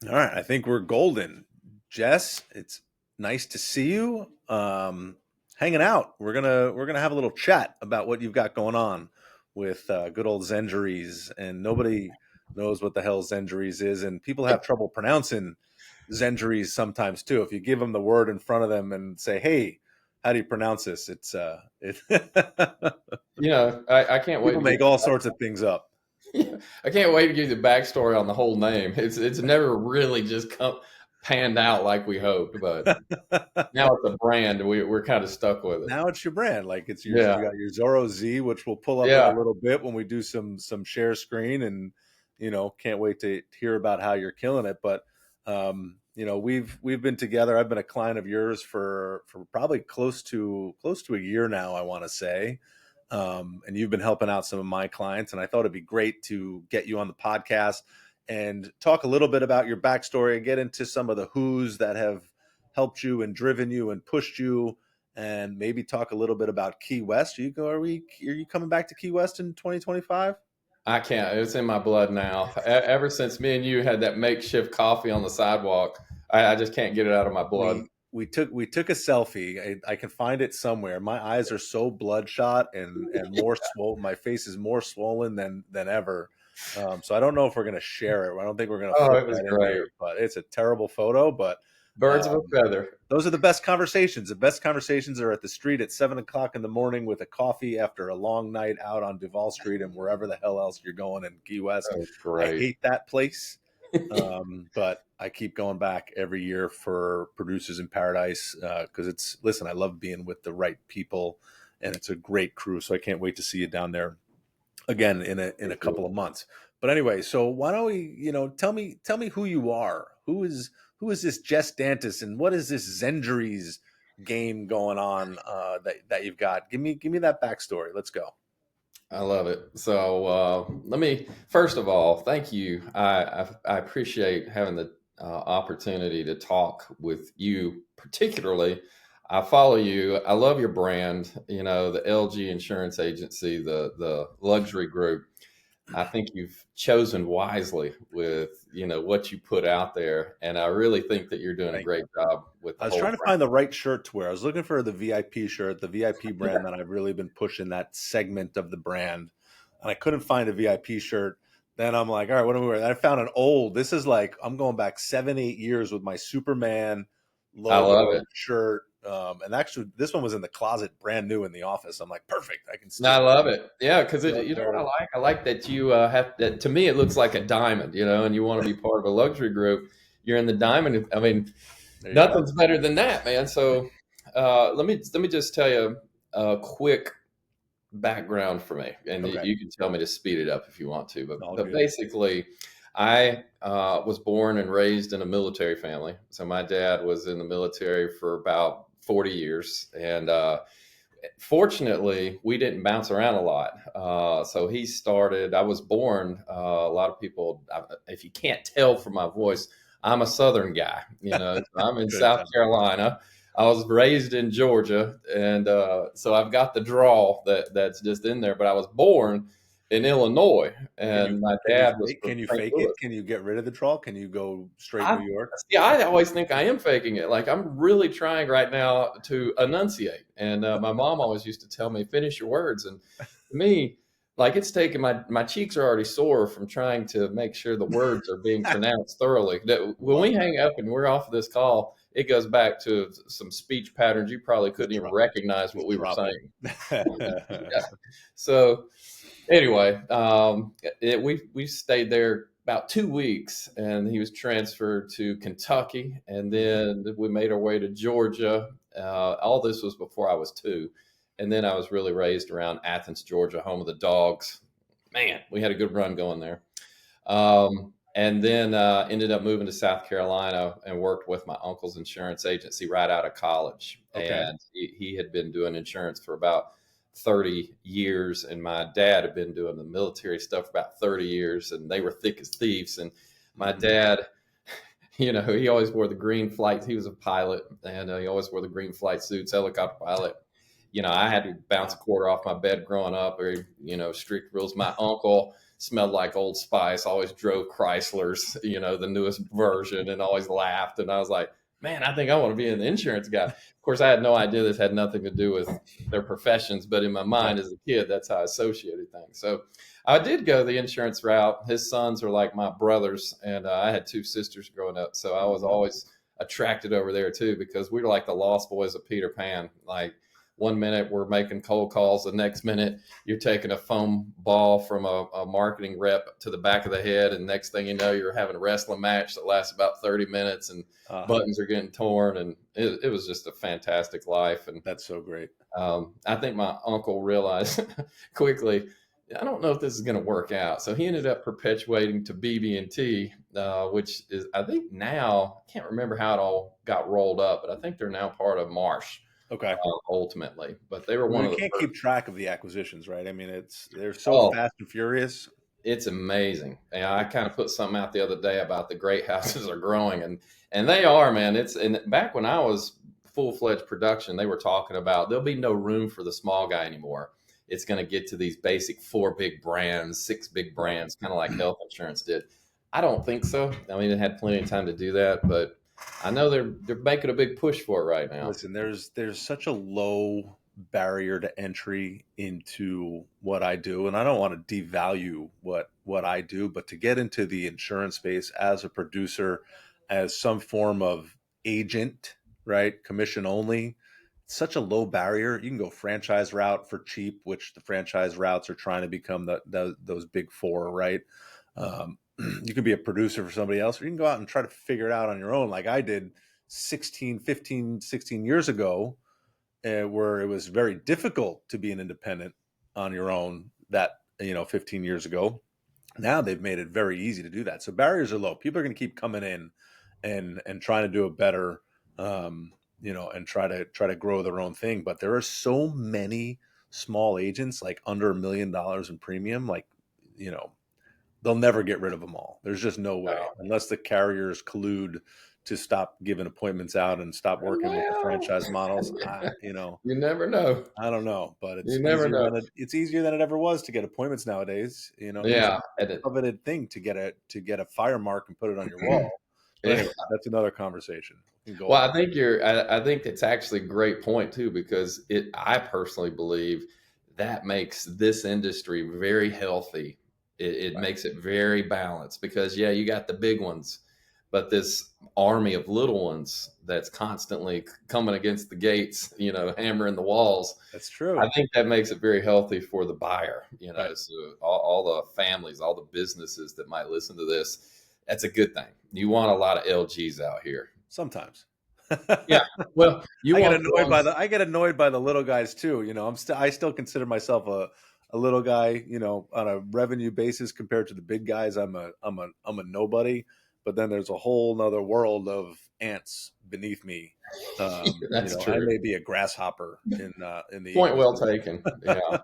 All right, I think we're golden. Jess, it's nice to see you. Hanging out. We're gonna have a little chat about what you've got going on with good old Zenjuries, and nobody knows what the hell Zenjuries is, and people have trouble pronouncing Zenjuries sometimes too. If you give them the word in front of them and say, "Hey, how do you pronounce this?" I can't wait People to get make all sorts of things up. I can't wait to give you the backstory on the whole name. It's never really just panned out like we hoped, but now it's a brand. We're kind of stuck with it. Now it's your brand. Like it's your Yeah, you got your Zorro Z, which we'll pull up in a yeah. little bit when we do some share screen, and can't wait to hear about how you're killing it. But we've been together. I've been a client of yours for probably close to a year now, I want to say. And you've been helping out some of my clients, and I thought it'd be great to get you on the podcast and talk a little bit about your backstory and get into some of the who's that have helped you and driven you and pushed you, and maybe talk a little bit about Key West. Are you coming back to Key West in 2025? I can't. It's in my blood now. Ever since me and you had that makeshift coffee on the sidewalk, I just can't get it out of my blood. We took a selfie. I can find it somewhere. My eyes are so bloodshot and more swollen. My face is more swollen than ever. So I don't know if we're gonna share it. I don't think we're gonna Oh, fit it was that in great. there. But it's a terrible photo. But Birds of a um, feather. those are the best conversations. The best conversations are at the street at 7 o'clock in the morning with a coffee after a long night out on Duval Street and wherever the hell else you're going in Key West. That was I great. hate that place, but I keep going back every year for Producers in Paradise because listen, I love being with the right people, and it's a great crew. So I can't wait to see you down there again in a couple of months. But anyway, so why don't we, tell me who you are. Who is this Jess Dantice, and what is this Zenjuries game going on that you've got? Give me that backstory. Let's go. I love it. So let me first of all thank you. I appreciate having the opportunity to talk with you, particularly. I follow you. I love your brand. You know, the LG Insurance Agency, the luxury group. I think you've chosen wisely with what you put out there, and I really think that you're doing a Thank great you. job with I the was whole trying to find the right shirt to wear. I was looking for the VIP shirt, the VIP brand that I've really been pushing, that segment of the brand, and I couldn't find a VIP shirt. Then I'm like, all right, what am I wearing? I found an old. This is like I'm going back 7, 8 years with my Superman I love logo it. shirt. And actually, this one was in the closet, brand new in the office. I'm like, perfect. I can No, still I love it. Yeah, because yep, you know there what it I is. like? I like that you have that. To me, it looks like a diamond, and you want to be part of a luxury group. You're in the diamond. I mean, There you go. nothing's better than that, man. So let me just tell you a quick background for me, and Okay, you can tell me to speed it up if you want to. But all but good. basically, I was born and raised in a military family. So my dad was in the military for about 40 years, and fortunately, we didn't bounce around a lot. So he started. I was born. A lot of people, if you can't tell from my voice, I'm a Southern guy. So I'm in Good South time. Carolina. I was raised in Georgia, and so I've got the drawl that's just in there. But I was born in Illinois, Can you and my can you dad was fake from can you St. fake it? Louis. Can you get rid of the draw? Can you go straight I New York? See. I always think I am faking it. Like I'm really trying right now to enunciate. And my mom always used to tell me, "Finish your words." And to me, like it's taken my cheeks are already sore from trying to make sure the words are being pronounced thoroughly. That when Love we that. hang up and we're off of this call, it goes back to some speech patterns you probably Just couldn't even drop recognize what just we were drop saying. it. Yeah. So anyway, we stayed there about 2 weeks, and he was transferred to Kentucky, and Mhm. then we made our way to Georgia. All this was before I was two, and then I was really raised around Athens, Georgia, home of the Dogs. Man, we had a good run going there. And then ended up moving to South Carolina and worked with my uncle's insurance agency right out of college. Okay. And he had been doing insurance for about 30 years, and my dad had been doing the military stuff for about 30 years, and they were thick as thieves. And my Mhm. dad, he always wore the green flight. He was a pilot, and he always wore the green flight suits, helicopter pilot. I had to bounce a Wow. quarter off my bed growing up, or strict rules. My uncle smelled like Old Spice, always drove Chryslers, the newest version, and always laughed. And I was like, man, I think I want to be an insurance guy. Of course, I had no idea this had nothing to do with their professions, but in my Right. mind as a kid, that's how I associated things. So I did go the insurance route. His sons are like my brothers, and I had two sisters growing up, so I was Mhm. always attracted over there too, because we were like the lost boys of Peter Pan. Like, one minute we're making cold calls, the next minute you're taking a foam ball from a marketing rep to the back of the head, and next thing you know, you're having a wrestling match that lasts about 30 minutes, and Ah, buttons are getting torn, and it was just a fantastic life. And that's so great. I think my uncle realized quickly, I don't know if this is going to work out. So he ended up perpetuating to BB&T, which is, I think now, I can't remember how it all got rolled up, but I think they're now part of Marsh, Okay. ultimately. But they were Well, one you of the can't first. keep track of the acquisitions, right? I mean, they're so Oh, fast and furious. it's amazing. And I kind of put something out the other day about the great houses are growing, and they are, man. And back when I was full-fledged production, they were talking about there'll be no room for the small guy anymore. It's going to get to these basic four big brands, six big Right. brands, kind of like health insurance did. I don't think so. I mean, it had plenty of time to do that, but I know they're making a big push for it right now. Listen, there's such a low barrier to entry into what I do, and I don't want to devalue what I do, but to get into the insurance space as a producer, as some form of agent, right? Commission only. It's such a low barrier. You can go franchise route for cheap, which the franchise routes are trying to become those big four, right? You can be a producer for somebody else, or you can go out and try to figure it out on your own, like I did 16, 15, 16 years ago, where it was very difficult to be an independent on your own, that 15 years ago. Now they've made it very easy to do that, so barriers are low. People are going to keep coming in and trying to do it better, and try to grow their own thing. But there are so many small agents, like under $1 million in premium, like, you know they'll never get rid of them all. There's just no way, unless the carriers collude to stop giving appointments out and stop working with the Well, franchise models. you never know. I don't know, but You never know. it's easier than it ever was to get appointments nowadays. It used to Yeah, be and a coveted thing to get a fire mark and put it on your wall. But yeah. anyway, that's another conversation. We can go Well, on. I think it's actually a great point too, because I personally believe that makes this industry very healthy. It Right. makes it very balanced, because yeah, you got the big ones, but this army of little ones that's constantly coming against the gates, hammering the walls. That's I true. think that makes it very healthy for the buyer, Right. so all the families, all the businesses that might listen to this, that's a good thing. You want a lot of LGs out here. Sometimes. Yeah. Well, you want the ones. I get annoyed by the little guys too. I still consider myself a little guy, on a revenue basis compared to the big guys. I'm a nobody, but then there's a whole nother world of ants beneath me. That's I true. may be a grasshopper in the Point well ecosystem. taken. Yeah.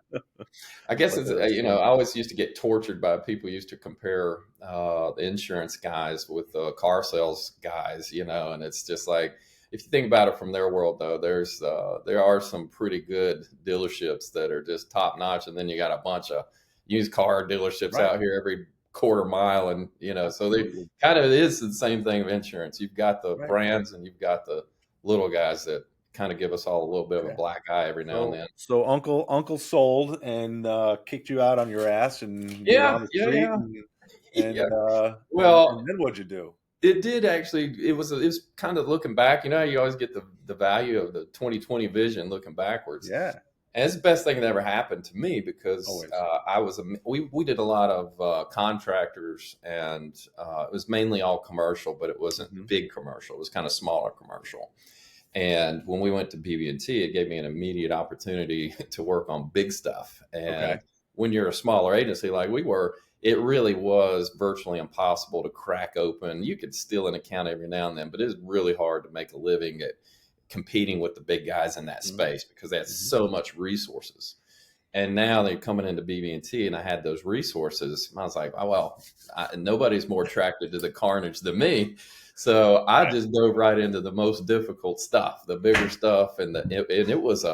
I guess But it's, there are so I many. always used to get tortured by people who used to compare the insurance guys with the car sales guys, and it's just like, if you think about it from their world, though, there are some pretty good dealerships that are just top notch, and then you got a bunch of used car dealerships Right. out here every quarter mile, and so they Absolutely. kind of is the same thing of insurance. You've got the Right. brands, and you've got the little guys that kind of give us all a little bit of a Yeah. black eye every now and So then. so uncle sold and kicked you out on your ass, and you were Yeah, on the yeah, street, yeah, and yeah. and uh, and, Well, and then what'd you do? it did actually. It was kind of looking back. You always get the value of the 2020 vision looking backwards. Yeah, And it's the best thing that ever happened to me, because always. we did a lot of contractors, and it was mainly all commercial, but it wasn't Mhm. big commercial. It was kind of smaller commercial. And when we went to BB&T, it gave me an immediate opportunity to work on big stuff. And Okay. when you're a smaller agency like we were, it really was virtually impossible to crack open. You could steal an account every now and then, but it's really hard to make a living at competing with the big guys in that Mhm. space, because they had Mhm. so much resources. And now they're coming into BB&T, and I had those resources. I was like, oh, well, nobody's more attracted to the carnage than me. So I Right. just dove right into the most difficult stuff, the bigger stuff. And it was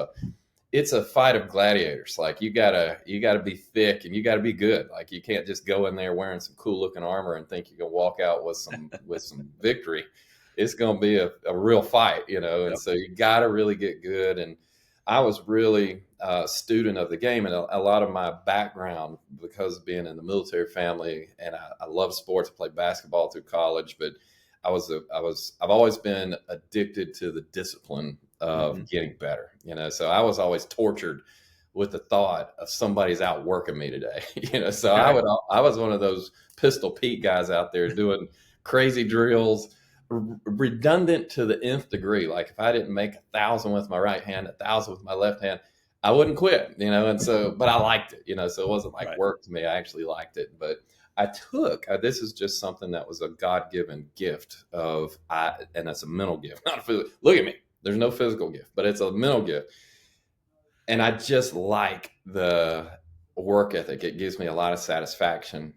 it's a fight of gladiators. Like you gotta be thick and you gotta be good. Like you can't just go in there wearing some cool looking armor and think you can walk out with some victory. It's gonna be a real fight, and Yep. so you gotta really get good. And I was really a student of the game, and a lot of my background, because of being in the military family, and I love sports. I played basketball through college, but I've always been addicted to the discipline Hmm. of getting better, so I was always tortured with the thought of somebody's outworking me today. So Okay. I was one of those Pistol Pete guys out there doing crazy drills, redundant to the nth degree. Like if I didn't make 1,000 with my right hand, 1,000 with my left hand, I wouldn't quit, and so, but I liked it, so it wasn't like Right. work to me. I actually liked it, but this is just something that was a God given gift and it's a mental gift, not a physical. Look at me. There's no physical gift, but it's a mental gift. And I just like the work ethic. It gives me a lot of satisfaction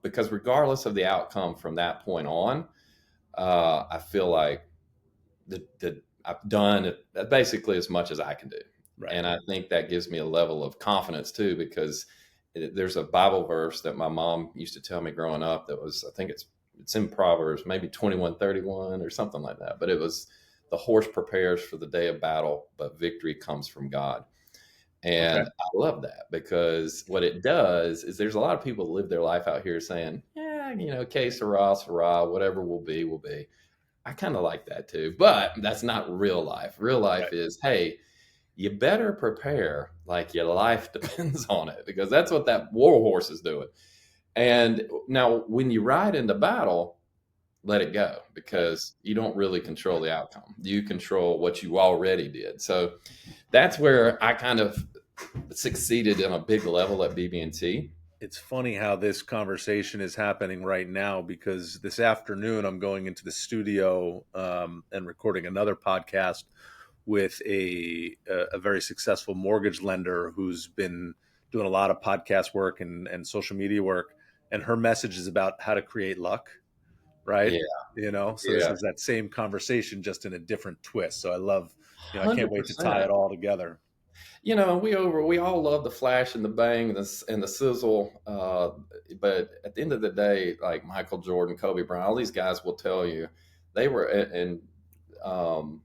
because regardless of the outcome from that point on, I feel like that I've done basically as much as I can do. Right. And I think that gives me a level of confidence too, because there's a Bible verse that my mom used to tell me growing up that was, I think it's in Proverbs, maybe 21:31 or something like that. But it was, the horse prepares for the day of battle, but victory comes from God. Okay. And I love that because what it does is there's a lot of people that live their life out here saying, yeah, que sera, sera, whatever will be, will be. I kind of like that too, but that's not real life. Real life Right. is, hey, you better prepare like your life depends on it, because that's what that war horse is doing. And now, when you ride into battle, let it go, Right. because you don't really control the outcome. You control what you already did. So that's where I kind of succeeded on a big level at BB&T. It's funny how this conversation is happening right now because this afternoon I'm going into the studio and recording another podcast with a very successful mortgage lender who's been doing a lot of podcast work and social media work. And her message is about how to create luck, right? Yeah, So this yeah, is that same conversation, just in a different twist. So I love, I can't wait to tie 100%. it all together. We all love the flash and the bang and the sizzle, but at the end of the day, like Michael Jordan, Kobe Bryant, all these guys will tell you they were in. Um,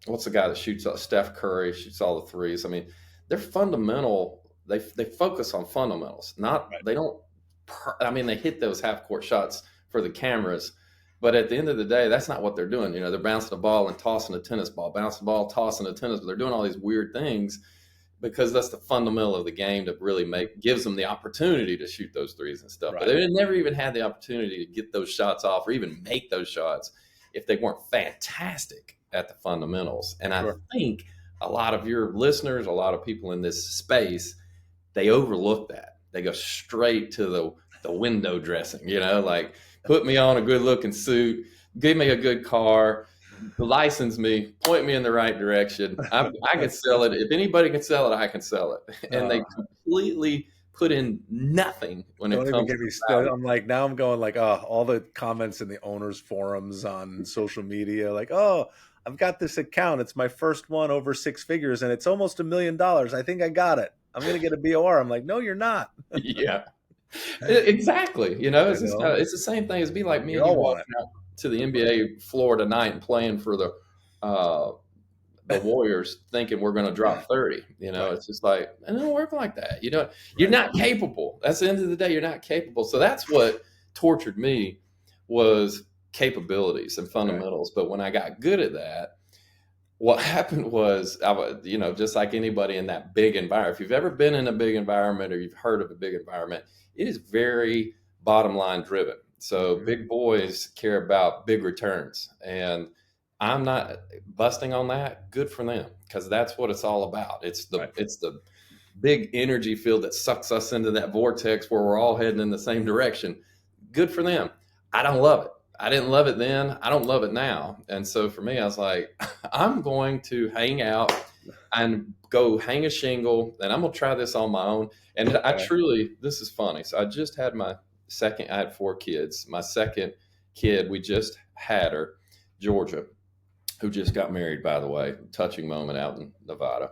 what's the guy that shoots? Steph Curry shoots all the threes. I mean, they're fundamental. They focus on fundamentals. Not Right. they don't. I mean, they hit those half court shots for the cameras, but at the end of the day, that's not what they're doing. They're bouncing the ball and tossing a tennis ball, bouncing the ball, tossing a tennis. But they're doing all these weird things because that's the fundamental of the game that really gives them the opportunity to shoot those threes and stuff. But Right. they never even had the opportunity to get those shots off or even make those shots if they weren't fantastic at the fundamentals. And I Sure. think a lot of your listeners, a lot of people in this space, they overlook that. They go straight to the window dressing, like put me on a good looking suit, give me a good car, license me, point me in the right direction. I can sell it. If anybody can sell it, I can sell it. And uh, they completely put in nothing when it Don't even comes get to me value. started. I'm like, now I'm going like, oh, all the comments in the owners forums on social media, like, oh, I've got this account. It's my first one over six figures and it's almost $1 million. I think I got it. I'm going to get a BOR. I'm like, no, you're not. Yeah, exactly. You know, It's the same thing as be like me we and you all want walking it. out to the NBA floor tonight and playing for uh, the Warriors, thinking we're going to drop 30. Right. It's just like, it don't work like that. You're Right. not capable. That's the end of the day. You're not capable. So that's what tortured me, was capabilities and Okay. fundamentals. But when I got good at that, what happened was, I was, just like anybody in that big environment, if you've ever been in a big environment or you've heard of a big environment, it is very bottom line driven. So Hmm. big boys care about big returns. And I'm not busting on that. Good for them, because that's what it's all about. Right. It's the big energy field that sucks us into that vortex where we're all heading in the same direction. Good for them. I don't love it. I didn't love it then. I don't love it now. And so for me, I was like, I'm going to hang out and go hang a shingle, and I'm going to try this on my own. And Okay. this is funny. So I just had I had 4 kids. My second kid, we just had her, Georgia, who just got married, by the way, touching moment out in Nevada.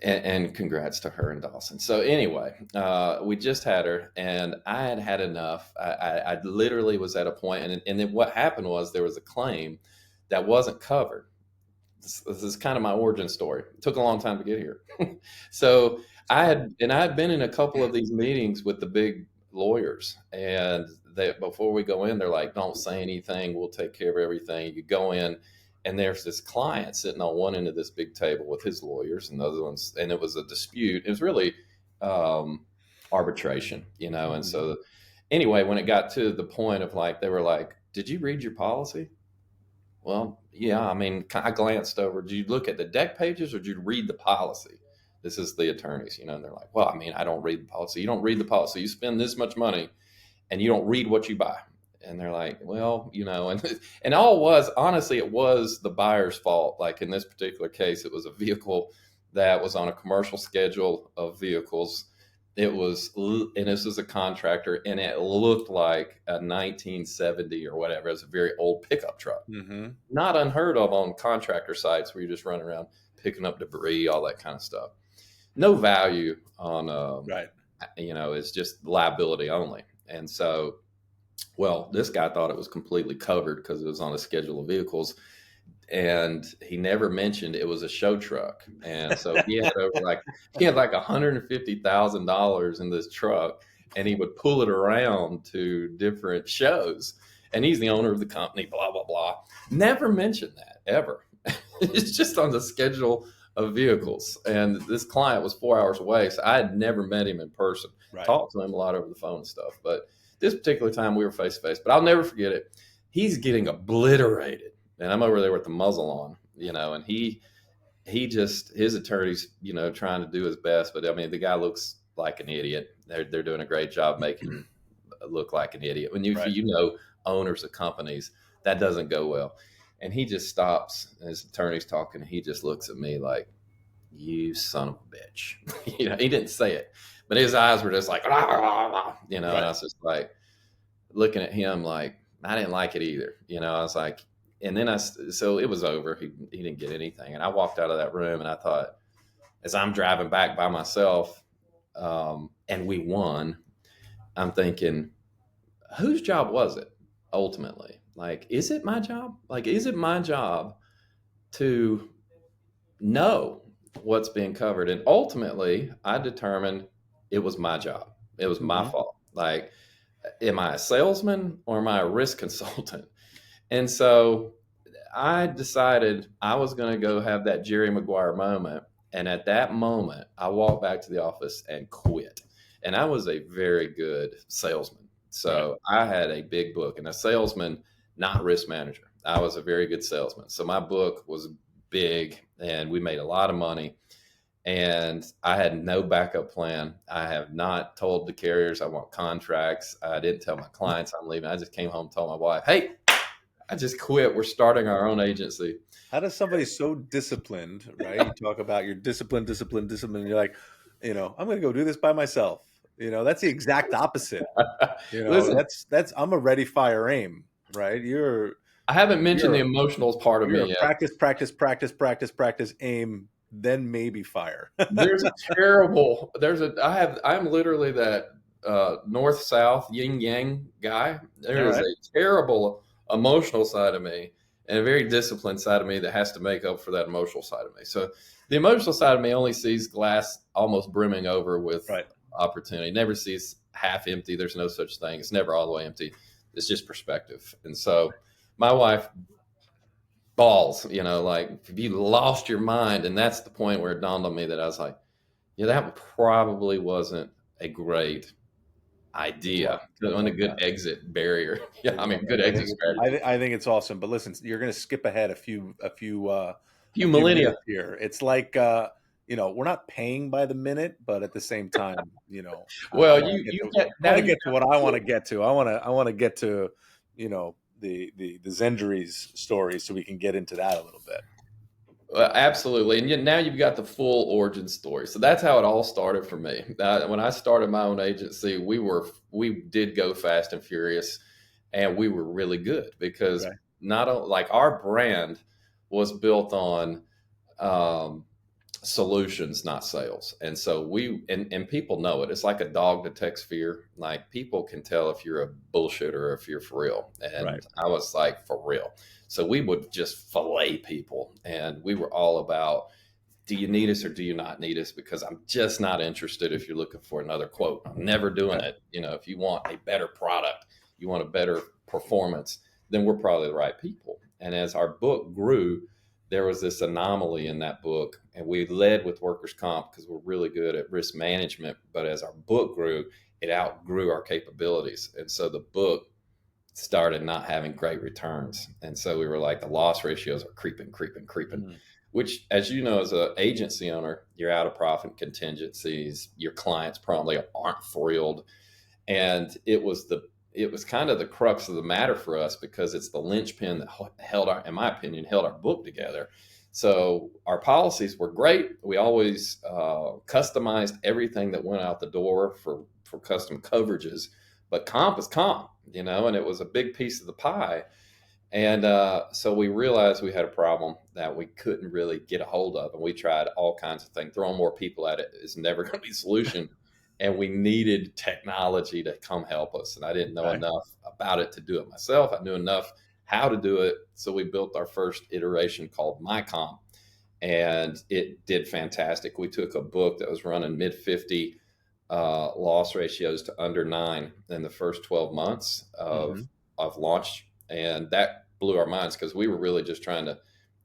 And congrats to her and Dawson. So anyway, we just had her, and I had had enough. I literally was at a point, and then what happened was there was a claim that wasn't covered. This is kind of my origin story. It took a long time to get here. So I had been in a couple of these meetings with the big lawyers, and before we go in, they're like, "Don't say anything. We'll take care of everything." You go in, and there's this client sitting on one end of this big table with his lawyers, and the other ones, and it was a dispute. It was really arbitration, you know. And Mhm. so, anyway, when it got to the point of like, they were like, "Did you read your policy?" Well, yeah, I mean, I glanced over. Did you look at the deck pages or did you read the policy? This is the attorneys, you know, and they're like, well, I mean, I don't read the policy. You don't read the policy. You spend this much money and you don't read what you buy. And they're like, well, you know, and all was, honestly, it was the buyer's fault. Like in this particular case, it was a vehicle that was on a commercial schedule of vehicles. It was, and this was a contractor, and it looked like a 1970 or whatever. It was a very old pickup truck, Mhm. not unheard of on contractor sites where you just run around picking up debris, all that kind of stuff. No value on, Right. you know, it's just liability only. And so, well, this guy thought it was completely covered because it was on a schedule of vehicles. And he never mentioned it was a show truck. And so he had like $150,000 in this truck, and he would pull it around to different shows. And he's the owner of the company, blah, blah, blah. Never mentioned that ever. It's just on the schedule of vehicles. And this client was 4 hours away. So I had never met him in person, Right. talked to him a lot over the phone and stuff. But this particular time we were face to face, but I'll never forget it. He's getting obliterated, and I'm over there with the muzzle on, you know, and he just, his attorney's, you know, trying to do his best, but I mean, the guy looks like an idiot. They're doing a great job making him look like an idiot. When Right. you know, owners of companies, that doesn't go well. And he just stops, and his attorney's talking, and he just looks at me like, "You son of a bitch." You know, he didn't say it, but his eyes were just like, "Rah, rah, rah," you know, and I Right. was just like looking at him like, I didn't like it either. You know, I was like, and then so it was over. He didn't get anything. And I walked out of that room, and I thought, as I'm driving back by myself, and we won, I'm thinking, whose job was it ultimately? Like, is it my job? Like, is it my job to know what's being covered? And ultimately, I determined it was my job. It was my Mhm. fault. Like, am I a salesman or am I a risk consultant? And so I decided I was going to go have that Jerry Maguire moment. And at that moment, I walked back to the office and quit. And I was a very good salesman. Right. So I had a big book, and a salesman, not risk manager. I was a very good salesman. So my book was big, and we made a lot of money. And I had no backup plan. I have not told the carriers I want contracts. I didn't tell my clients I'm leaving. I just came home and told my wife, "Hey, I just quit. We're starting our own agency." How does somebody so disciplined, right? You talk about your discipline, discipline, discipline. And you're like, I'm going to go do this by myself. That's the exact opposite. Listen, That's I'm a ready, fire, aim, right? I haven't mentioned the You're emotional part of you're a me yet. practice, practice, practice, practice, practice, aim, then maybe fire. There's a terrible. I'm literally that north south yin yang guy. All There is right. a terrible emotional side of me and a very disciplined side of me that has to make up for that emotional side of me. So the emotional side of me only sees glass almost brimming over with Right. opportunity. Never sees half empty. There's no such thing. It's never all the way empty. It's just perspective. And so my wife balls, you know, like if you lost your mind, and that's the point where it dawned on me that I was like, yeah, that probably wasn't a great Love, idea. It I wasn't a love good that. exit barrier. Yeah, I I love mean, good that. exit strategy. I think it's awesome. But listen, you're going to skip ahead a Few few millennia. minutes here. It's like we're not paying by the minute, but at the same time, I Well, want to get you to get now you got what the I want full. to get to. I want to get to the Zenjuries story, so we can get into that a little bit. Absolutely, and yet now you've got the full origin story. So that's how it all started for me. When I started my own agency, we did go fast and furious, and we were really good because Right. like our brand was built on um, solutions, not sales. And so and people know it. It's like a dog detects fear. Like people can tell if you're a bullshitter or if you're for real. Right. And I was like, for real. So we would just fillet people, and we were all about, do you need us or do you not need us? Because I'm just not interested if you're looking for another quote. I'm never doing Okay. it. If you want a better product, you want a better performance, then we're probably the right people. And as our book grew, there was this anomaly in that book, and we led with workers' comp because we're really good at risk management. But as our book grew, it outgrew our capabilities. And so the book started not having great returns. And so we were like, the loss ratios are creeping, creeping, creeping, Mhm. which, as you know, as an agency owner, you're out of profit contingencies. Your clients probably aren't thrilled. And it was kind of the crux of the matter for us, because it's the linchpin that held in my opinion, held our book together. So our policies were great. We always customized everything that went out the door for custom coverages, but comp is comp, and it was a big piece of the pie. And so we realized we had a problem that we couldn't really get a hold of. And we tried all kinds of things. Throwing more people at it is never going to be a solution. And we needed technology to come help us. And I didn't know Okay. enough about it to do it myself. I knew enough how to do it. So we built our first iteration called MyComp. And it did fantastic. We took a book that was running mid 50 loss ratios to under 9 in the first 12 months Hmm. of launch. And that blew our minds, because we were really just trying to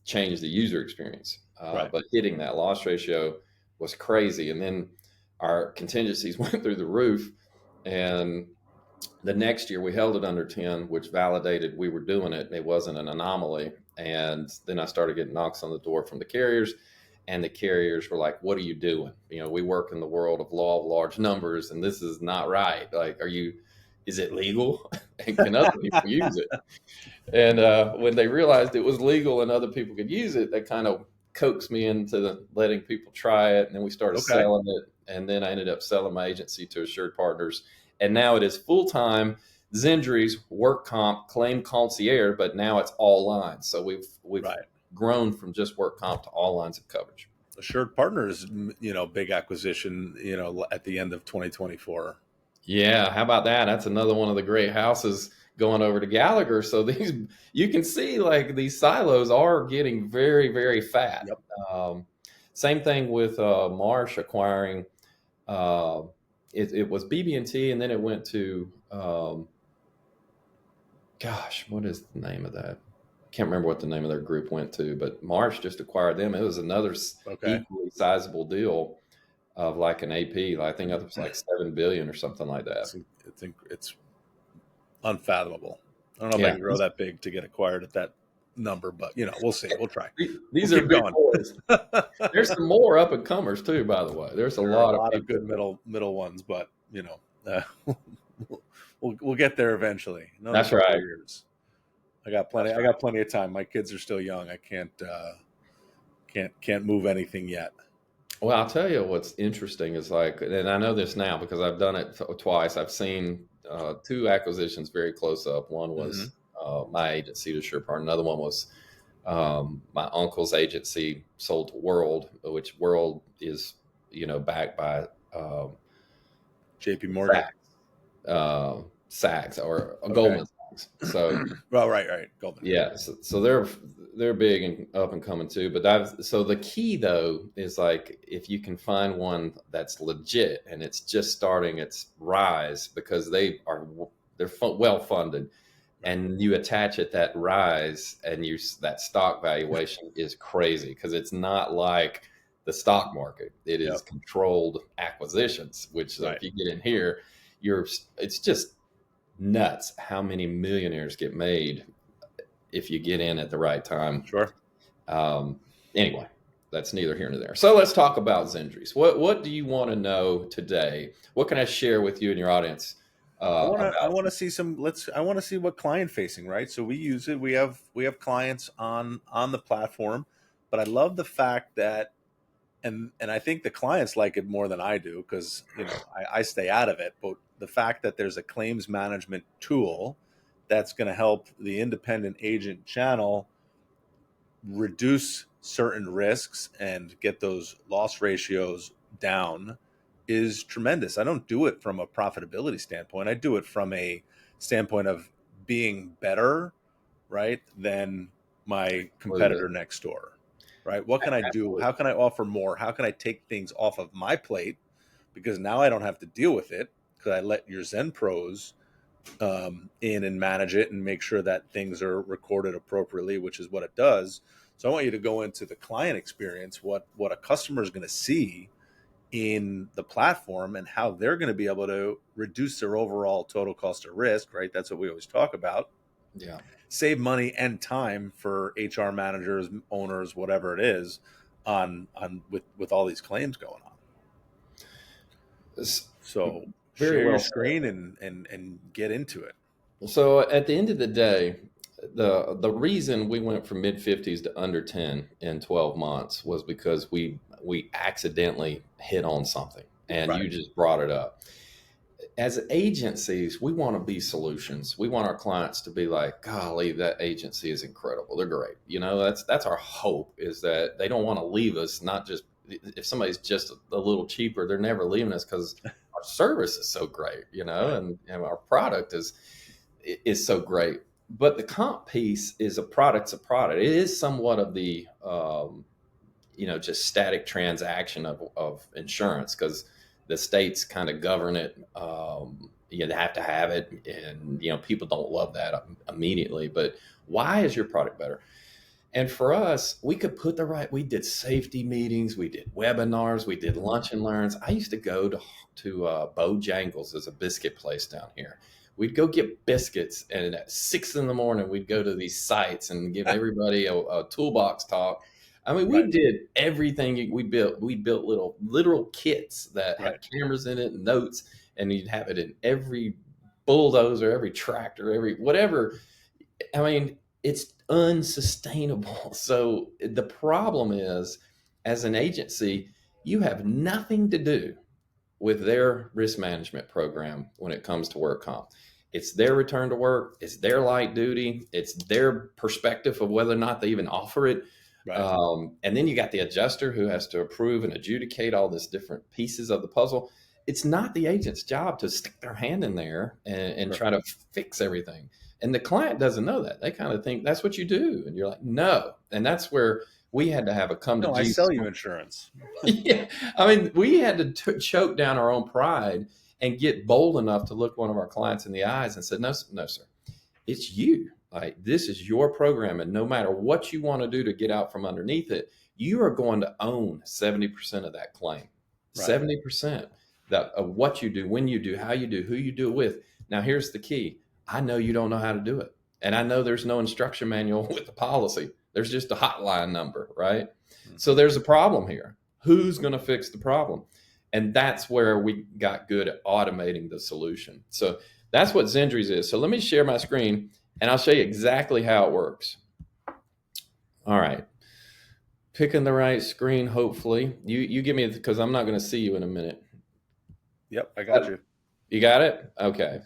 change the user experience. Right. But hitting that loss ratio was crazy. And then our contingencies went through the roof. And the next year we held it under 10, which validated we were doing it. It wasn't an anomaly. And then I started getting knocks on the door from the carriers, and the carriers were like, what are you doing? We work in the world of law of large numbers, and this is not right. Like, is it legal? And can other people use it? And when they realized it was legal and other people could use it, they kind of coaxed me into letting people try it. And then we started Okay. selling it. And then I ended up selling my agency to Assured Partners. And now it is full time Zenjuries, work comp, claim concierge, but now it's all lines. So we've Right. grown from just work comp to all lines of coverage. Assured Partners, big acquisition, at the end of 2024. Yeah, how about that? That's another one of the great houses going over to Gallagher. So these, you can see, like, these silos are getting very, very fat. Yep. Um, Same thing with Marsh acquiring. Uh, it was BB&T, and then it went to gosh, what is the name of that? I can't remember what the name of their group went to, but Marsh just acquired them. It was another Okay. equally sizable deal of like an AP. I think it was like 7 billion or something like that. It's unfathomable. I don't know if I Yeah, can grow that big to get acquired at that number, but we'll see. We'll try. We'll these are keep big going. boys. There's some more up and comers too, by the way. There's a There are a lot of lot of people. good middle ones, but we'll get there eventually. Another That's couple of right. years. I got plenty. That's I right. got plenty of time. My kids are still young. I can't move anything yet. Well, I'll tell you what's interesting is, like, and I know this now because I've done it twice. I've seen two acquisitions very close up. One Hmm. was my agency to SurePart. Another one was my uncle's agency sold to World, which World is, backed by J.P. Morgan. Saks, Saks or Okay. Goldman Sachs. So Well, right. Goldman. yeah, so they're big and up and coming too. But so the key though is, like, if you can find one that's legit and it's just starting its rise, because they're well funded, Right. and you attach it that rise, and that stock valuation is crazy, because it's not like the stock market. It is Yep. controlled acquisitions, which, so Right. if you get in here, it's just nuts how many millionaires get made if you get in at the right time. Sure. Um, anyway, that's neither here nor there. So let's talk about Zenjuries. What do you want to know today? What can I share with you and your audience I about? want to see I want to see what client facing, right? So we use it. We have clients on the platform, but I love the fact that and I think the clients like it more than I do because I stay out of it. But the fact that there's a claims management tool that's going to help the independent agent channel reduce certain risks and get those loss ratios down is tremendous. I don't do it from a profitability standpoint. I do it from a standpoint of being better, right, than my Absolutely. competitor next door, right? What can I do? Absolutely. How can I offer more? How can I take things off of my plate? Because now I don't have to deal with it because I let your Zen pros in and manage it and make sure that things are recorded appropriately, which is what it does. So I want you to go into the client experience, what a customer is going to see in the platform and how they're going to be able to reduce their overall total cost of risk, right? That's what we always talk about. Yeah. Save money and time for HR managers, owners, whatever it is, on with all these claims going on. It's So very share your well screen and get into it. said. So at the end of the day, the reason we went from mid 50s to under 10 in 12 months was because we accidentally hit on something, and Right. you just brought it up. As agencies, we want to be solutions. We want our clients to be like, golly, that agency is incredible. They're great. That's our hope, is that they don't want to leave us. Not just if somebody's just a little cheaper, they're never leaving us because our service is so great, Right. and our product is so great. But the comp piece is a product. It is somewhat of the just static transaction of insurance, because the states kind of govern it. You have to have it, and people don't love that immediately. But why is your product better? And for us, we could put we did safety meetings, we did webinars, we did lunch and learns. I used to go to Bojangles, as a biscuit place down here. We'd go get biscuits, and at 6 in the morning, we'd go to these sites and give everybody a toolbox talk. I mean, we Right. did everything. We built little literal kits that Right. had cameras in it, and notes, and you'd have it in every bulldozer, every tractor, every whatever. I mean, it's unsustainable. So the problem is, as an agency, you have nothing to do with their risk management program when it comes to work comp. It's their return to work, it's their light duty, it's their perspective of whether or not they even offer it. Right. And then you got the adjuster who has to approve and adjudicate all these different pieces of the puzzle. It's not the agent's job to stick their hand in there and Sure. try to fix everything. And the client doesn't know that. They kind of think that's what you do. And you're like, no. And that's where we had to have a come to No, I Jesus. sell you insurance. Yeah. I mean, we had to choke down our own pride and get bold enough to look one of our clients in the eyes and said, no, no, sir, it's you. Like, this is your program. And no matter what you want to do to get out from underneath it, you are going to own 70% of that claim. Right. 70% of what you do, when you do, how you do, who you do it with. Now, here's the key. I know you don't know how to do it. And I know there's no instruction manual with the policy. There's just a hotline number, right? So Mhm. there's a problem here. Who's going to fix the problem? And that's where we got good at automating the solution. So that's what Zenjuries is. So let me share my screen, and I'll show you exactly how it works. All right. Picking the right screen, hopefully. You give me, because I'm not going to see you in a minute. Yep, I got you. You got it? Okay.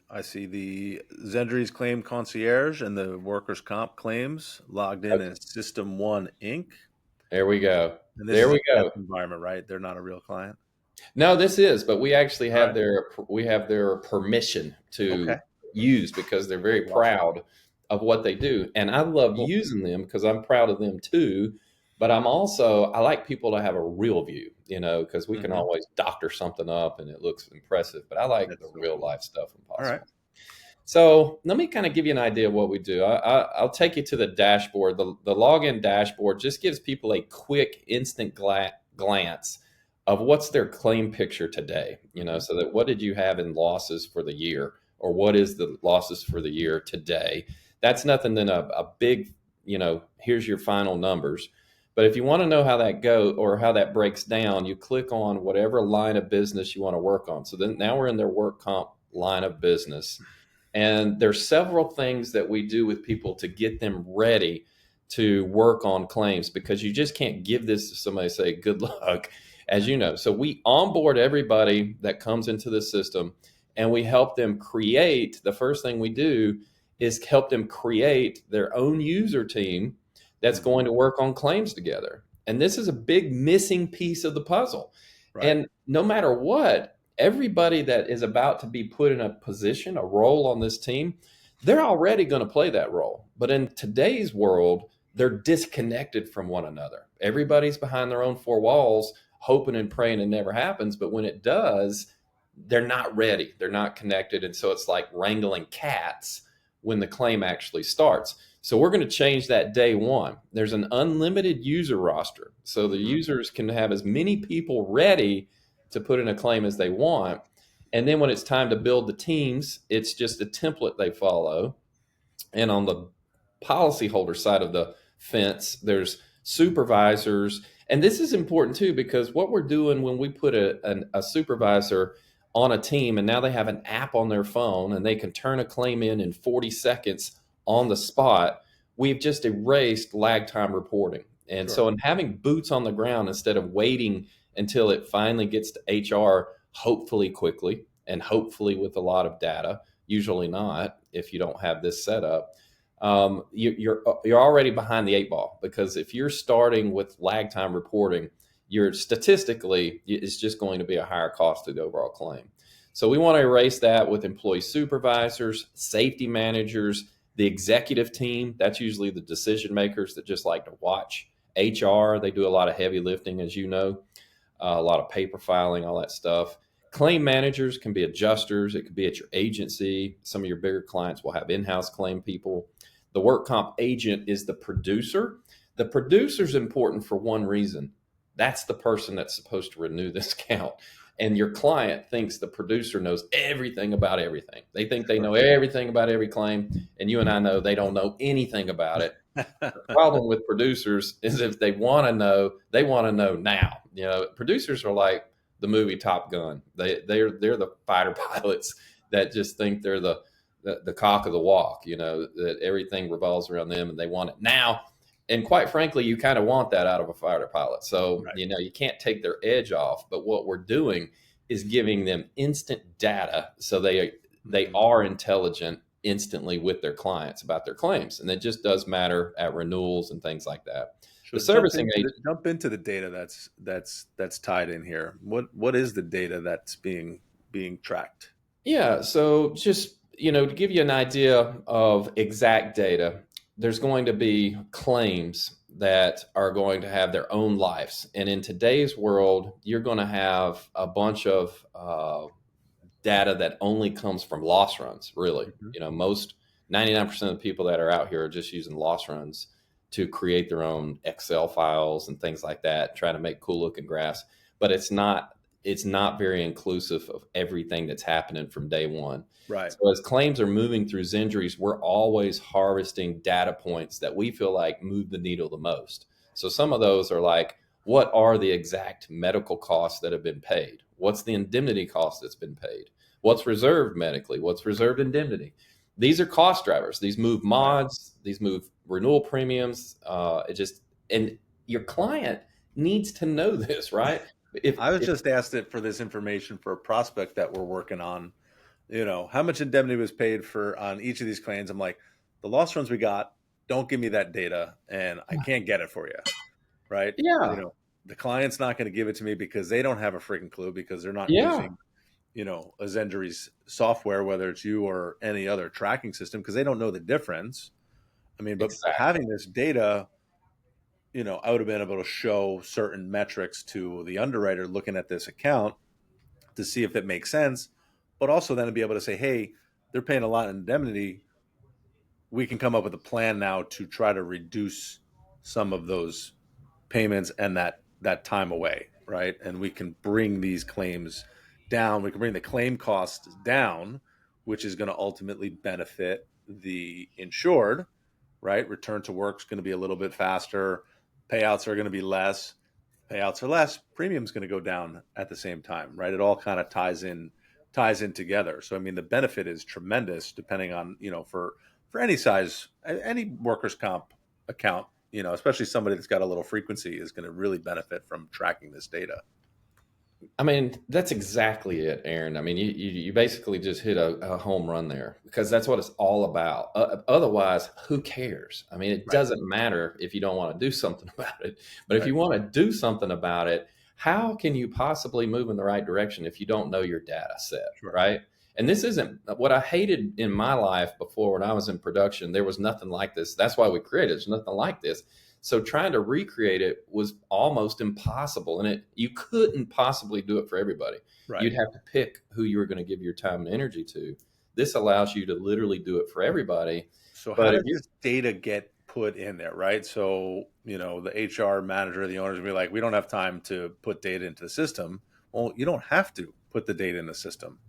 I see the Zenjuries claim concierge and the workers' comp claims logged in as System One Inc. There we go. And this There is a we test go. environment, right? They're not a real client. No, this is, but we actually All have right. their permission to Okay. use, because they're very Awesome. proud of what they do. And I love Cool. using them because I'm proud of them too. But I like people to have a real view, because we can Hmm. always doctor something up and it looks impressive. But I like the That's so real cool. life stuff when All right. possible. So let me kind of give you an idea of what we do. I'll take you to the dashboard. The login dashboard just gives people a quick, instant glance of what's their claim picture today. Hmm. So that what did you have in losses for the year, or what is the losses for the year today? That's nothing than a big, here's your final numbers. But if you want to know how that go, or how that breaks down, you click on whatever line of business you want to work on. So then now we're in their work comp line of business. And there's several things that we do with people to get them ready to work on claims, because you just can't give this to somebody and say, good luck, as you know. So we onboard everybody that comes into the system, and we help them create. The first thing we do is help them create their own user team that's Mhm. going to work on claims together. And this is a big missing piece of the puzzle. Right. And no matter what, everybody that is about to be put in a position, a role on this team, they're already going to play that role. But in today's world, they're disconnected from one another. Everybody's behind their own four walls, hoping and praying it never happens. But when it does, they're not ready. They're not connected. And so it's like wrangling cats when the claim actually starts. So we're going to change that day one. There's an unlimited user roster. So the Mhm. users can have as many people ready to put in a claim as they want. And then when it's time to build the teams, it's just a template they follow. And on the policyholder side of the fence, there's supervisors. And this is important too, because what we're doing when we put a supervisor on a team and now they have an app on their phone and they can turn a claim in 40 seconds on the spot, we've just erased lag time reporting. And Sure. so, in having boots on the ground instead of waiting until it finally gets to HR, hopefully quickly and hopefully with a lot of data, usually not if you don't have this set up. You're already behind the eight ball because if you're starting with lag time reporting, you're statistically it's just going to be a higher cost to the overall claim. So we want to erase that with employee supervisors, safety managers, the executive team. That's usually the decision makers that just like to watch. HR, they do a lot of heavy lifting, as you know, a lot of paper filing, all that stuff. Claim managers can be adjusters. It could be at your agency. Some of your bigger clients will have in-house claim people. The work comp agent is the producer. The producer is important for one reason. That's the person that's supposed to renew this account. And your client thinks the producer knows everything about everything. They think they Sure. know everything about every claim. And you and I know they don't know anything about it. The problem with producers is if they want to know, they want to know now. You know, producers are like the movie Top Gun. They're the fighter pilots that just think they're the cock of the walk. You know that everything revolves around them and they want it now. And quite frankly, you kind of want that out of a fighter pilot. So Right. you know you can't take their edge off. But what we're doing is giving them instant data so they Mhm. are intelligent instantly with their clients about their claims. And it just does matter at renewals and things like that. The So servicing agent, jump into the data that's tied in here. What is the data that's being tracked? yeah. So just, you know, to give you an idea of exact data, there's going to be claims that are going to have their own lives. And in today's world, you're going to have a bunch of data that only comes from loss runs, really. Mhm. You know, most 99% of the people that are out here are just using loss runs to create their own Excel files and things like that, trying to make cool looking graphs. But it's not very inclusive of everything that's happening from day one. Right. So as claims are moving through Zenjuries, we're always harvesting data points that we feel like move the needle the most. So some of those are like, what are the exact medical costs that have been paid? What's the indemnity cost that's been paid? What's reserved medically? What's reserved indemnity? These are cost drivers. These move Right. mods. These move renewal premiums. It just and your client needs to know this, right? I was If just asked it for this information for a prospect that we're working on. How much indemnity was paid for on each of these claims. I'm like, the loss runs we got, don't give me that data, and I can't get it for you. Right. yeah, The client's not going to give it to me because they don't have a freaking clue because they're not yeah, using, a Zenjuries software, whether it's you or any other tracking system, because they don't know the difference. I mean, but exactly. having this data, I would have been able to show certain metrics to the underwriter looking at this account to see if it makes sense, but also then to be able to say, hey, they're paying a lot in indemnity. We can come up with a plan now to try to reduce some of those payments and that time away, right? And we can bring these claims down. We can bring the claim costs down, which is going to ultimately benefit the insured, right? Return to work is going to be a little bit faster. Payouts are going to be less. Payouts are less. Premium's going to go down at the same time, right? It all kind of ties in together. So I mean, the benefit is tremendous, depending on for any size, any workers' comp account. Especially somebody that's got a little frequency is going to really benefit from tracking this data. I mean, that's exactly it, Aaron. I mean, you basically just hit a home run there because that's what it's all about. Otherwise, who cares? I mean, it Right. doesn't matter if you don't want to do something about it. But if Right. you want to do something about it, how can you possibly move in the right direction if you don't know your data set, Sure. right? And this isn't what I hated in my life before when I was in production. There was nothing like this. That's why we created it. There's nothing like this. So trying to recreate it was almost impossible, and you couldn't possibly do it for everybody. Right. You'd have to pick who you were going to give your time and energy to. This allows you to literally do it for everybody. So how But if does you this data get put in there, right? So, the HR manager, the owners will be like, we don't have time to put data into the system. Well, you don't have to put the data in the system.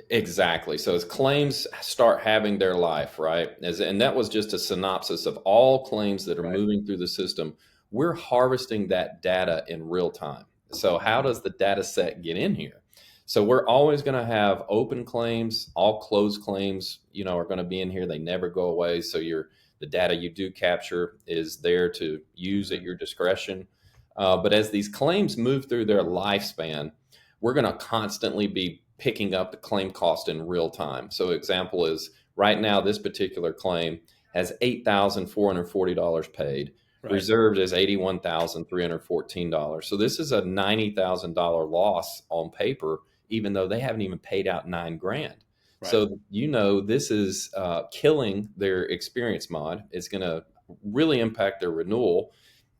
Exactly. So as claims start having their life, right? And that was just a synopsis of all claims that are Right. moving through the system. We're harvesting that data in real time. So how does the data set get in here? So we're always going to have open claims, all closed claims, are going to be in here. They never go away. So the data you do capture is there to use at Mhm. your discretion. But as these claims move through their lifespan, we're going to constantly be picking up the claim cost in real time. So example is right now, this particular claim has $8,440 paid. Right. Reserved is $81,314. So this is a $90,000 loss on paper, even though they haven't even paid out 9 grand. Right. So this is killing their experience mod. It's going to really impact their renewal.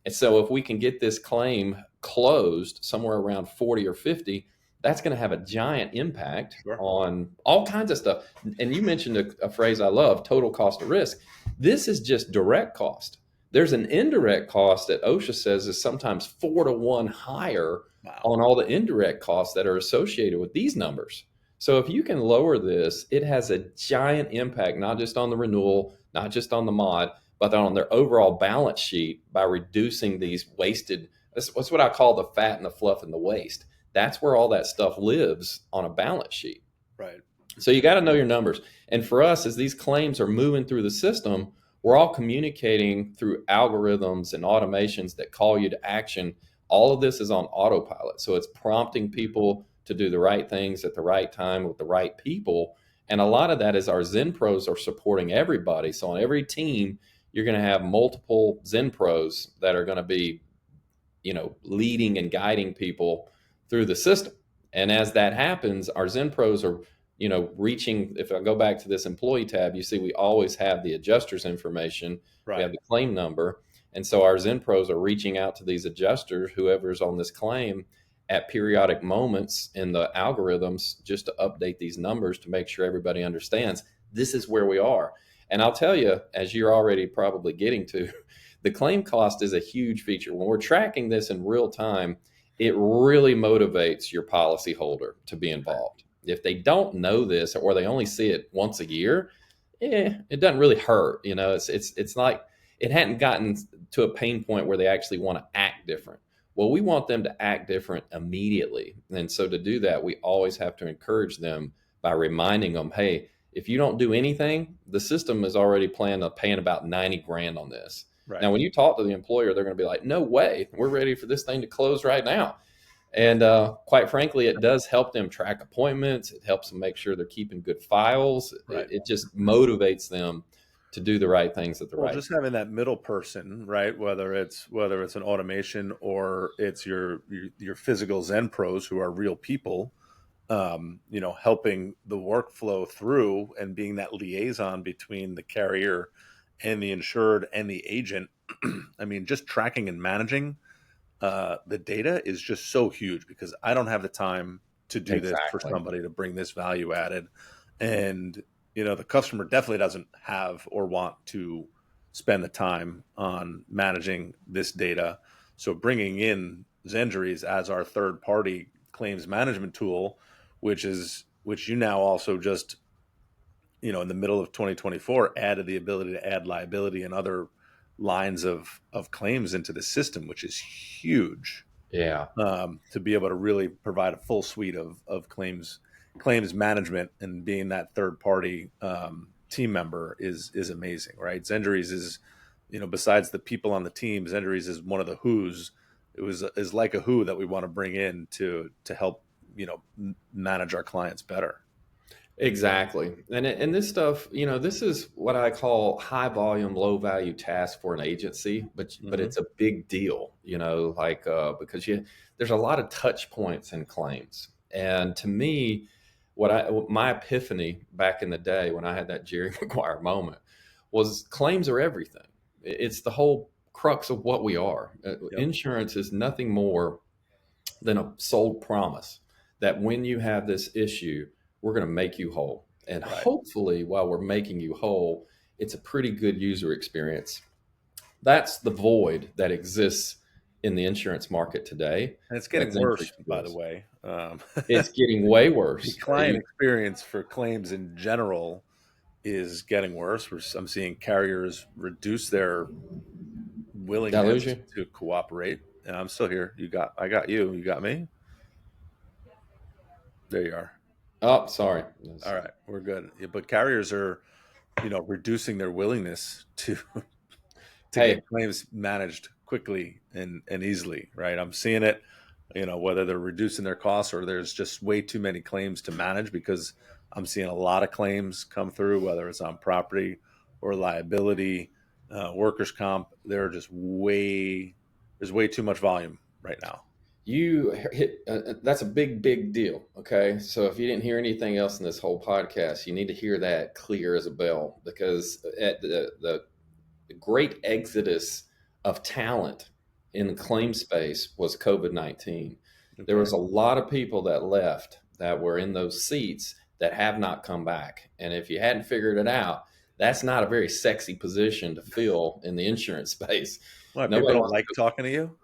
And so if we can get this claim closed somewhere around 40 or 50, that's going to have a giant impact Sure. on all kinds of stuff. And you mentioned a phrase I love, total cost of risk. This is just direct cost. There's an indirect cost that OSHA says is sometimes 4 to 1 higher Wow. on all the indirect costs that are associated with these numbers. So if you can lower this, it has a giant impact, not just on the renewal, not just on the mod, but on their overall balance sheet by reducing these wasted. That's what I call the fat and the fluff and the waste. That's where all that stuff lives on a balance sheet. Right. So you got to know your numbers. And for us, as these claims are moving through the system, we're all communicating through algorithms and automations that call you to action. All of this is on autopilot. So it's prompting people to do the right things at the right time with the right people. And a lot of that is our Zen pros are supporting everybody. So on every team, you're going to have multiple Zen pros that are going to be, leading and guiding people through the system. And as that happens, our Zen pros are, reaching. If I go back to this employee tab, you see we always have the adjuster's information. We have Right. the claim number. And so our Zen pros are reaching out to these adjusters, whoever's on this claim, at periodic moments in the algorithms just to update these numbers to make sure everybody understands this is where we are. And I'll tell you, as you're already probably getting to, the claim cost is a huge feature. When we're tracking this in real time, it really motivates your policyholder to be involved. If they don't know this or they only see it once a year, it doesn't really hurt. It's like it hadn't gotten to a pain point where they actually want to act different. Well, we want them to act different immediately. And so to do that, we always have to encourage them by reminding them, hey, if you don't do anything, the system is already planning on paying about 90 grand on this. Right. Now, when you talk to the employer, they're going to be like, no way, we're ready for this thing to close right now. And quite frankly, it does help them track appointments. It helps them make sure they're keeping good files. Right. It just motivates them to do the right things at the Well, right just having that middle person, right? Whether it's an automation or it's your physical Zen pros who are real people, helping the workflow through and being that liaison between the carrier and the insured and the agent. I mean, just tracking and managing the data is just so huge because I don't have the time to do this for exactly. somebody to bring this value added. And, the customer definitely doesn't have or want to spend the time on managing this data. So bringing in Zenjuries as our third party claims management tool, which you now also just, in the middle of 2024 added the ability to add liability and other lines of claims into the system, which is huge, Yeah. to be able to really provide a full suite of claims management, and being that third party team member is amazing, right? Zenjuries is, besides the people on the team, Zenjuries is one of the who's it was is like a who that we want to bring in to help manage our clients better. Exactly. And this stuff, this is what I call high volume, low value task for an agency, but Hmm. it's a big deal, like because there's a lot of touch points in claims. And to me, my epiphany back in the day when I had that Jerry Maguire moment was claims are everything. It's the whole crux of what we are. Yep. Insurance is nothing more than a sold promise that when you have this issue, we're going to make you whole. And Right. hopefully, while we're making you whole, it's a pretty good user experience. That's the void that exists in the insurance market today And it's that getting Zenjuries worse, by the fills. way. It's getting way The worse. client experience for claims in general is getting worse. I'm seeing carriers reduce their Did I lose willingness you? to cooperate. And I'm still here. I got you. You got me. There you are. Oh, sorry. All right, we're good. Yeah, but carriers are, reducing their willingness to to Hey, get claims managed quickly and easily, right? I'm seeing it, whether they're reducing their costs or there's just way too many claims to manage because I'm seeing a lot of claims come through, whether it's on property or liability, workers' comp. There's way too much volume right now. you hit that's a big deal. Okay, so if you didn't hear anything else in this whole podcast, you need to hear that clear as a bell, because at the great exodus of talent in the claim space was COVID-19. There Okay. was a lot of people that left that were in those seats that have not come back. And if you hadn't figured it out, that's not a very sexy position to fill in the insurance space. Why, people Nobody don't wants like talking to you?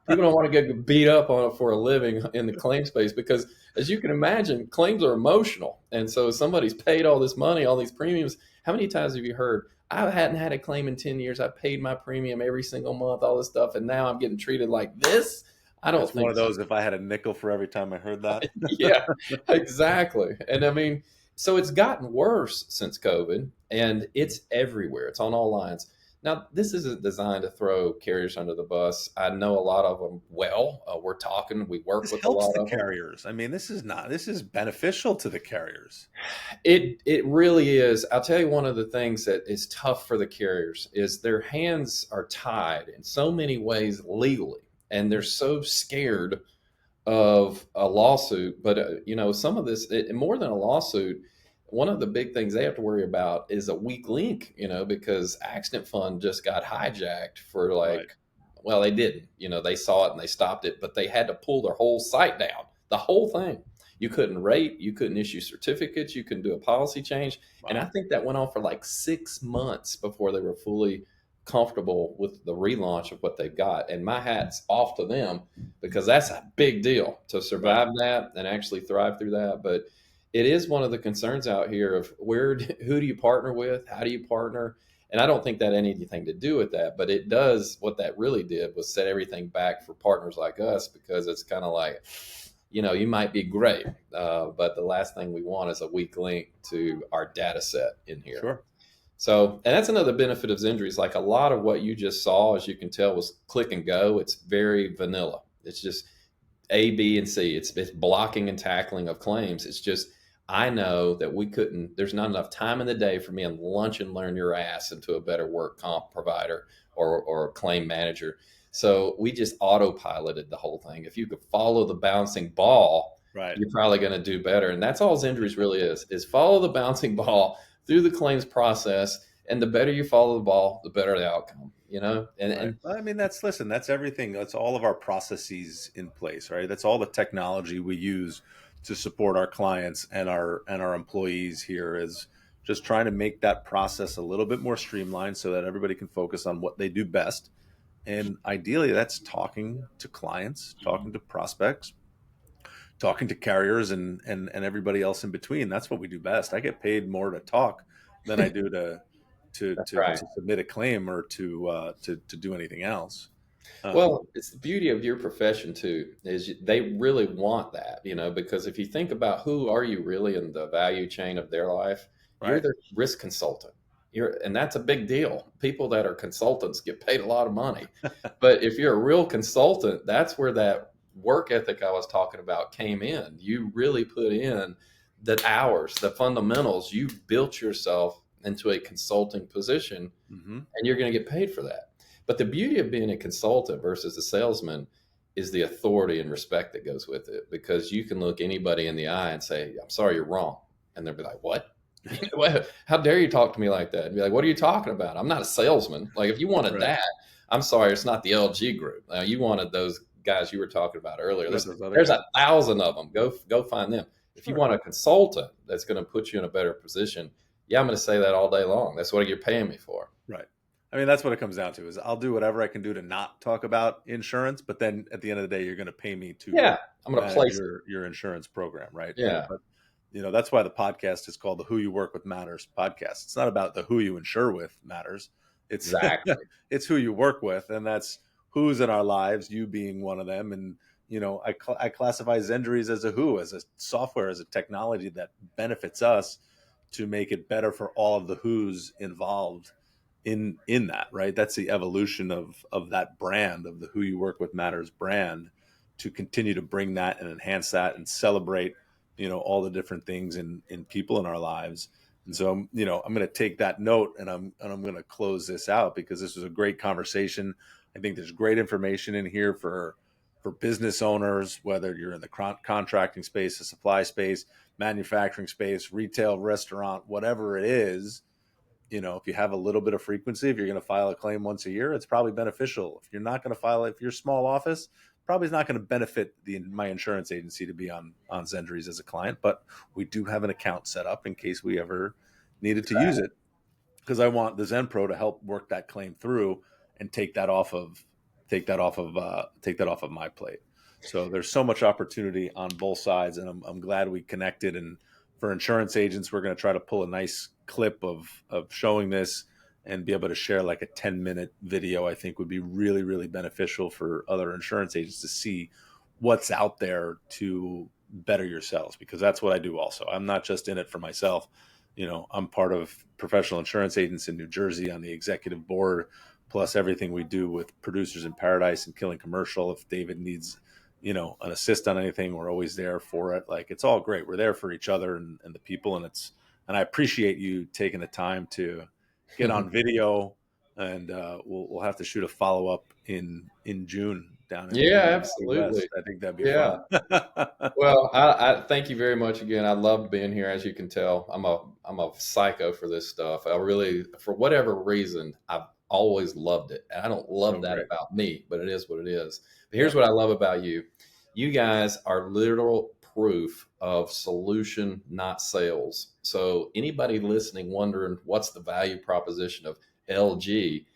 People don't want to get beat up on it for a living in the claim space because, as you can imagine, claims are emotional. And so somebody's paid all this money, all these premiums. How many times have you heard, I hadn't had a claim in 10 years. I paid my premium every single month, all this stuff, and now I'm getting treated like this? I don't It's one think of so. those, if I had a nickel for every time I heard that. Yeah, exactly. And I mean, so it's gotten worse since COVID, and it's everywhere. It's on all lines. Now, this isn't designed to throw carriers under the bus. I know a lot of them well. We're talking, we work This with a helps lot the of them. carriers. I mean, this is beneficial to the carriers. It really is. I'll tell you, one of the things that is tough for the carriers is their hands are tied in so many ways legally, and they're so scared of a lawsuit. But some of this, more than a lawsuit, one of the big things they have to worry about is a weak link. Because accident fund just got hijacked for Right. like, well, they didn't. They saw it and they stopped it, but they had to pull their whole site down, the whole thing. You couldn't rate, you couldn't issue certificates, you couldn't do a policy change, and I Wow. think that went on for like 6 months before they were fully comfortable with the relaunch of what they've got. And my hat's off to them, because that's a big deal to Right. survive that and actually thrive through that. But it is one of the concerns out here of who do you partner with? How do you partner? And I don't think that had anything to do with that, but it does. What that really did was set everything back for partners like us, because it's kind of like, you might be great, but the last thing we want is a weak link to our data set in here. Sure. So, and that's another benefit of Zenjuries. Like, a lot of what you just saw, as you can tell, was click and go. It's very vanilla. It's just A, B, and C. It's blocking and tackling of claims. It's just, I know that we couldn't. There's not enough time in the day for me and lunch and learn your ass into a better work comp provider or a claim manager. So we just autopiloted the whole thing. If you could follow the bouncing ball, Right. you're probably going to do better. And that's all Zenjuries really is follow the bouncing ball through the claims process. And the better you follow the ball, the better the outcome, and, Right. and Well, I mean, that's everything. That's all of our processes in place, right? That's all the technology we use to support our clients and our employees here is just trying to make that process a little bit more streamlined so that everybody can focus on what they do best. And ideally, that's talking to clients, talking to prospects, talking to carriers and everybody else in between. That's what we do best. I get paid more to talk than I do that's right. to submit a claim or to do anything else. Well, it's the beauty of your profession too, is they really want that, because if you think about who are you really in the value chain of their life, you're Right. their risk consultant. And that's a big deal. People that are consultants get paid a lot of money. But if you're a real consultant, that's where that work ethic I was talking about came in. You really put in the hours, the fundamentals. You built yourself into a consulting position, Hmm. and you're going to get paid for that. But the beauty of being a consultant versus a salesman is the authority and respect that goes with it, because you can look anybody in the eye and say, "I'm sorry, you're wrong," and they'll be like, "What? How dare you talk to me like that?" And be like, "What are you talking about? I'm not a salesman. Like, if you wanted Right. that, I'm sorry, it's not the LG group. You wanted those guys you were talking about earlier. Right, those other There's guys. 1,000 of them. Go find them. If you Sure. want a consultant that's going to put you in a better position, yeah, I'm going to say that all day long. That's what you're paying me for." Right. I mean, that's what it comes down to is I'll do whatever I can do to not talk about insurance, but then at the end of the day, you're going to pay me to Yeah, I'm going to manage place it. your insurance program, right? And Yeah, but that's why the podcast is called the Who You Work With Matters podcast. It's not about the who you insure with matters. It's exactly. it's who you work with, and that's who's in our lives, you being one of them. And I classify Zenjuries as a who, as a software, as a technology that benefits us to make it better for all of the who's involved in that, right? That's the evolution of that brand, of the Who You Work With Matters brand, to continue to bring that and enhance that and celebrate all the different things in people in our lives. And so I'm going to take that note, and I'm going to close this out, because this was a great conversation. I think there's great information in here for business owners, whether you're in the contracting space, the supply space, manufacturing space, retail, restaurant, whatever it is. If you have a little bit of frequency, if you're going to file a claim once a year, it's probably beneficial. If you're not going to file it, if you're a small office, probably is not going to benefit my insurance agency to be on Zenjuries as a client. But we do have an account set up in case we ever needed to use it, because I want the Zen Pro to help work that claim through and take that off of my plate. So there's so much opportunity on both sides, and I'm glad we connected. And for insurance agents, we're going to try to pull a nice clip of showing this and be able to share like a 10-minute video. I think would be really, really beneficial for other insurance agents to see what's out there to better yourselves, because that's what I do also. I'm not just in it for myself. I'm part of professional insurance agents in New Jersey on the executive board, plus everything we do with Producers in Paradise and Killing Commercial. If David needs, an assist on anything, we're always there for it. Like, it's all great. We're there for each other and the people. And I appreciate you taking the time to get on video, and we'll have to shoot a follow up in June down Yeah, in Key West. absolutely. I think that'd be fun. Yeah. Well, I thank you very much again. I love being here. As you can tell, I'm a psycho for this stuff. I really, for whatever reason, I've always loved it. And I don't love So that great. about me, but it is what it is. But here's Yep. what I love about you. You guys are literal proof of solution, not sales. So anybody listening wondering what's the value proposition of LG,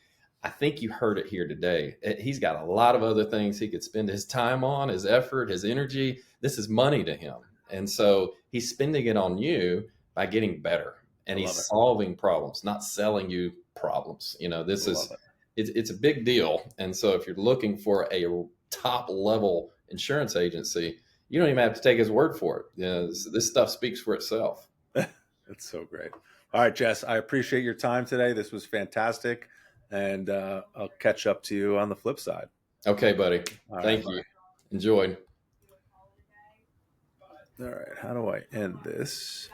I think you heard it here today. He's got a lot of other things he could spend his time on, his effort, his energy. This is money to him. And so he's spending it on you by getting better, I and love he's it. solving problems, not selling you problems. I This love is it. it's a big deal. And so if you're looking for a top level insurance agency, you don't even have to take his word for it. This stuff speaks for itself. That's so great. All right, Jess, I appreciate your time today. This was fantastic. And I'll catch up to you on the flip side. Okay, buddy. All right, Thank bye. you. Enjoy. All right, how do I end this?